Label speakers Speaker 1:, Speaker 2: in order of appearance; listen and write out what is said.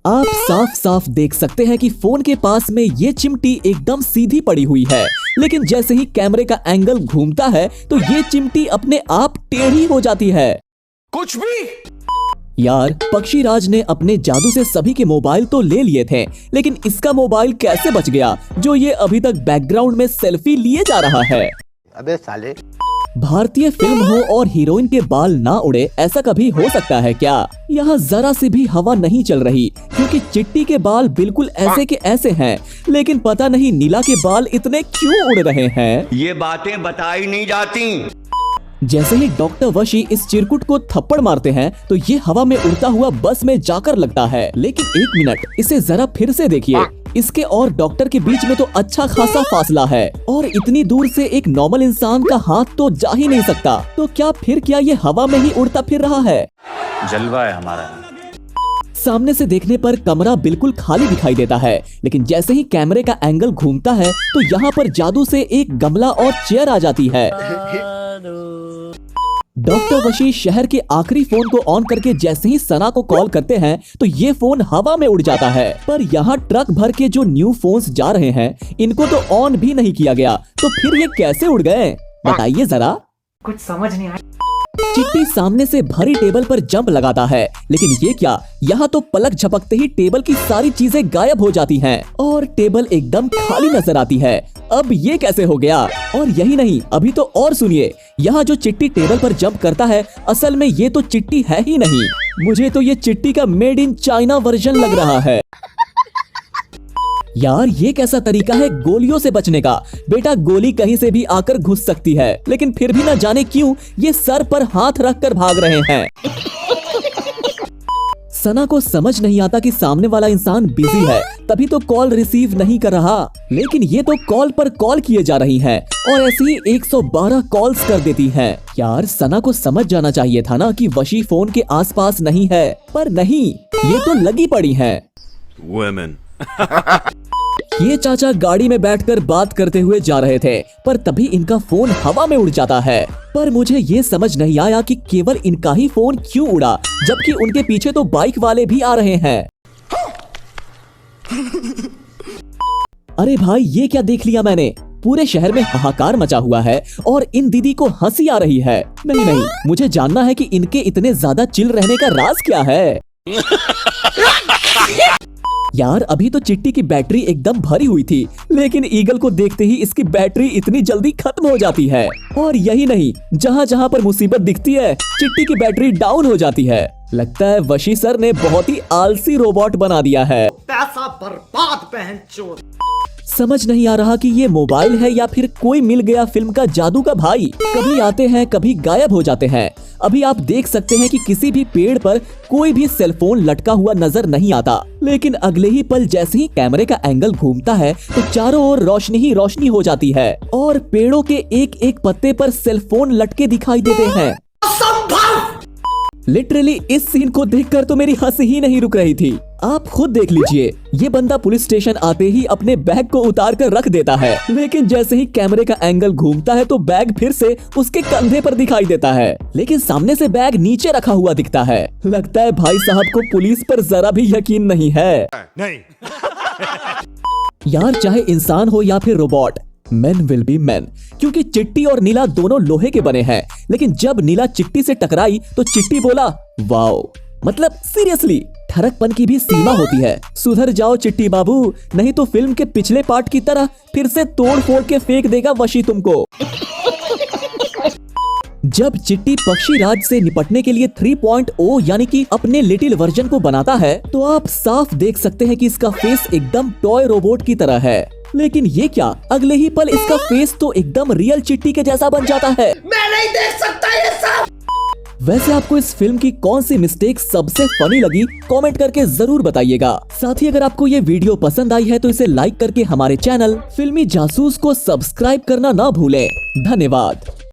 Speaker 1: आप साफ साफ देख सकते हैं कि फोन के पास में ये चिमटी एकदम सीधी पड़ी हुई है, लेकिन जैसे ही कैमरे का एंगल घूमता है तो ये चिमटी अपने आप टेढ़ी हो जाती है।
Speaker 2: कुछ भी
Speaker 1: यार, पक्षीराज ने अपने जादू से सभी के मोबाइल तो ले लिए थे, लेकिन इसका मोबाइल कैसे बच गया जो ये अभी तक बैकग्राउंड में सेल्फी लिए जा रहा है?
Speaker 3: अबे साले,
Speaker 1: भारतीय फिल्म हो और हीरोइन के बाल ना उड़े, ऐसा कभी हो सकता है क्या? यहाँ जरा सी भी हवा नहीं चल रही क्योंकि चिट्टी के बाल बिल्कुल ऐसे के ऐसे हैं, लेकिन पता नहीं नीला के बाल इतने क्यों उड़ रहे हैं।
Speaker 2: ये बातें बताई नहीं जाती।
Speaker 1: जैसे ही डॉक्टर वशी इस चिरकुट को थप्पड़ मारते हैं तो ये हवा में उड़ता हुआ बस में जाकर लगता है। लेकिन एक मिनट, इसे जरा फिर से देखिए, इसके और डॉक्टर के बीच में तो अच्छा खासा फासला है और इतनी दूर से एक नॉर्मल इंसान का हाथ तो जा ही नहीं सकता। तो क्या ये हवा में ही उड़ता फिर रहा है?
Speaker 4: जलवा है हमारा।
Speaker 1: सामने से देखने पर कमरा बिल्कुल खाली दिखाई देता है, लेकिन जैसे ही कैमरे का एंगल घूमता है तो यहाँ पर जादू से एक गमला और चेयर आ जाती है। डॉक्टर वशी शहर के आखिरी फोन को ऑन करके जैसे ही सना को कॉल करते हैं तो ये फोन हवा में उड़ जाता है। पर यहाँ ट्रक भर के जो न्यू फोन्स जा रहे हैं इनको तो ऑन भी नहीं किया गया, तो फिर ये कैसे उड़ गए? बताइए जरा।
Speaker 5: कुछ समझ नहीं आया।
Speaker 1: चिट्टी सामने से भरी टेबल पर जंप लगाता है, लेकिन ये क्या, यहाँ तो पलक झपकते ही टेबल की सारी चीजें गायब हो जाती हैं और टेबल एकदम खाली नजर आती है। अब ये कैसे हो गया? और यही नहीं, अभी तो और सुनिए, यहाँ जो चिट्टी टेबल पर जंप करता है असल में ये तो चिट्टी है ही नहीं। मुझे तो ये चिट्टी का मेड इन चाइना वर्जन लग रहा है। यार, ये कैसा तरीका है गोलियों से बचने का? बेटा, गोली कहीं से भी आकर घुस सकती है, लेकिन फिर भी ना जाने क्यों ये सर पर हाथ रखकर भाग रहे हैं। सना को समझ नहीं आता कि सामने वाला इंसान बिजी है, तभी तो कॉल रिसीव नहीं कर रहा, लेकिन ये तो कॉल पर कॉल किए जा रही हैं और ऐसे ही 112 कॉल्स कर देती हैं। यार, सना को समझ जाना चाहिए था ना कि वशी फोन के आसपास नहीं है, पर नहीं, ये तो लगी पड़ी है।
Speaker 2: वुमेन।
Speaker 1: ये चाचा गाड़ी में बैठकर बात करते हुए जा रहे थे, पर तभी इनका फोन हवा में उड़ जाता है। पर मुझे ये समझ नहीं आया कि केवल इनका ही फोन क्यों उड़ा, जबकि उनके पीछे तो बाइक वाले भी आ रहे हैं। अरे भाई, ये क्या देख लिया मैंने? पूरे शहर में हाहाकार मचा हुआ है और इन दीदी को हंसी आ रही है। नहीं, मुझे जानना है कि इनके इतने ज्यादा चिल रहने का राज क्या है। यार, अभी तो चिट्टी की बैटरी एकदम भरी हुई थी, लेकिन ईगल को देखते ही इसकी बैटरी इतनी जल्दी खत्म हो जाती है। और यही नहीं, जहाँ जहाँ पर मुसीबत दिखती है चिट्टी की बैटरी डाउन हो जाती है। लगता है वशी सर ने बहुत ही आलसी रोबोट बना दिया है।
Speaker 5: पैसा बर्बाद बहनचोद।
Speaker 1: समझ नहीं आ रहा कि ये मोबाइल है या फिर कोई मिल गया फिल्म का जादू का भाई। कभी आते हैं, कभी गायब हो जाते हैं। अभी आप देख सकते हैं कि किसी भी पेड़ पर कोई भी सेलफोन लटका हुआ नजर नहीं आता, लेकिन अगले ही पल जैसे ही कैमरे का एंगल घूमता है तो चारों ओर रोशनी ही रोशनी हो जाती है और पेड़ों के एक एक पत्ते पर सेलफोन लटके दिखाई देते हैं। लिटरली इस सीन को देखकर तो मेरी हंसी ही नहीं रुक रही थी। आप खुद देख लीजिए, ये बंदा पुलिस स्टेशन आते ही अपने बैग को उतार कर रख देता है, लेकिन जैसे ही कैमरे का एंगल घूमता है तो बैग फिर से उसके कंधे पर दिखाई देता है, लेकिन सामने से बैग नीचे रखा हुआ दिखता है। लगता है भाई साहब को पुलिस पर जरा भी यकीन नहीं है।
Speaker 2: नहीं।
Speaker 1: यार, चाहे इंसान हो या फिर robot, man will be man, क्योंकि चिट्टी और नीला दोनों लोहे के बने हैं। लेकिन जब नीला चिट्टी से टकराई तो चिट्टी बोला वाओ, मतलब सीरियसली, ठरकपन की भी सीमा होती है। सुधर जाओ चिट्टी बाबू, नहीं तो फिल्म के पिछले पार्ट की तरह फिर से तोड़ फोड़ के फेंक देगा वशी तुमको। जब चिट्टी पक्षीराज से निपटने के लिए 3.0 यानी कि अपने लिटिल वर्जन को बनाता है तो आप साफ देख सकते हैं कि इसका फेस एकदम टॉय रोबोट की तरह है। लेकिन ये क्या, अगले ही पल इसका फेस तो एकदम रियल चिट्टी के जैसा बन जाता है।
Speaker 5: मैं नहीं देख सकता ये सब।
Speaker 1: वैसे आपको इस फिल्म की कौन सी मिस्टेक सबसे फनी लगी, कमेंट करके जरूर बताइएगा। साथ ही अगर आपको ये वीडियो पसंद आई है तो इसे लाइक करके हमारे चैनल फिल्मी जासूस को सब्सक्राइब करना ना भूलें। धन्यवाद।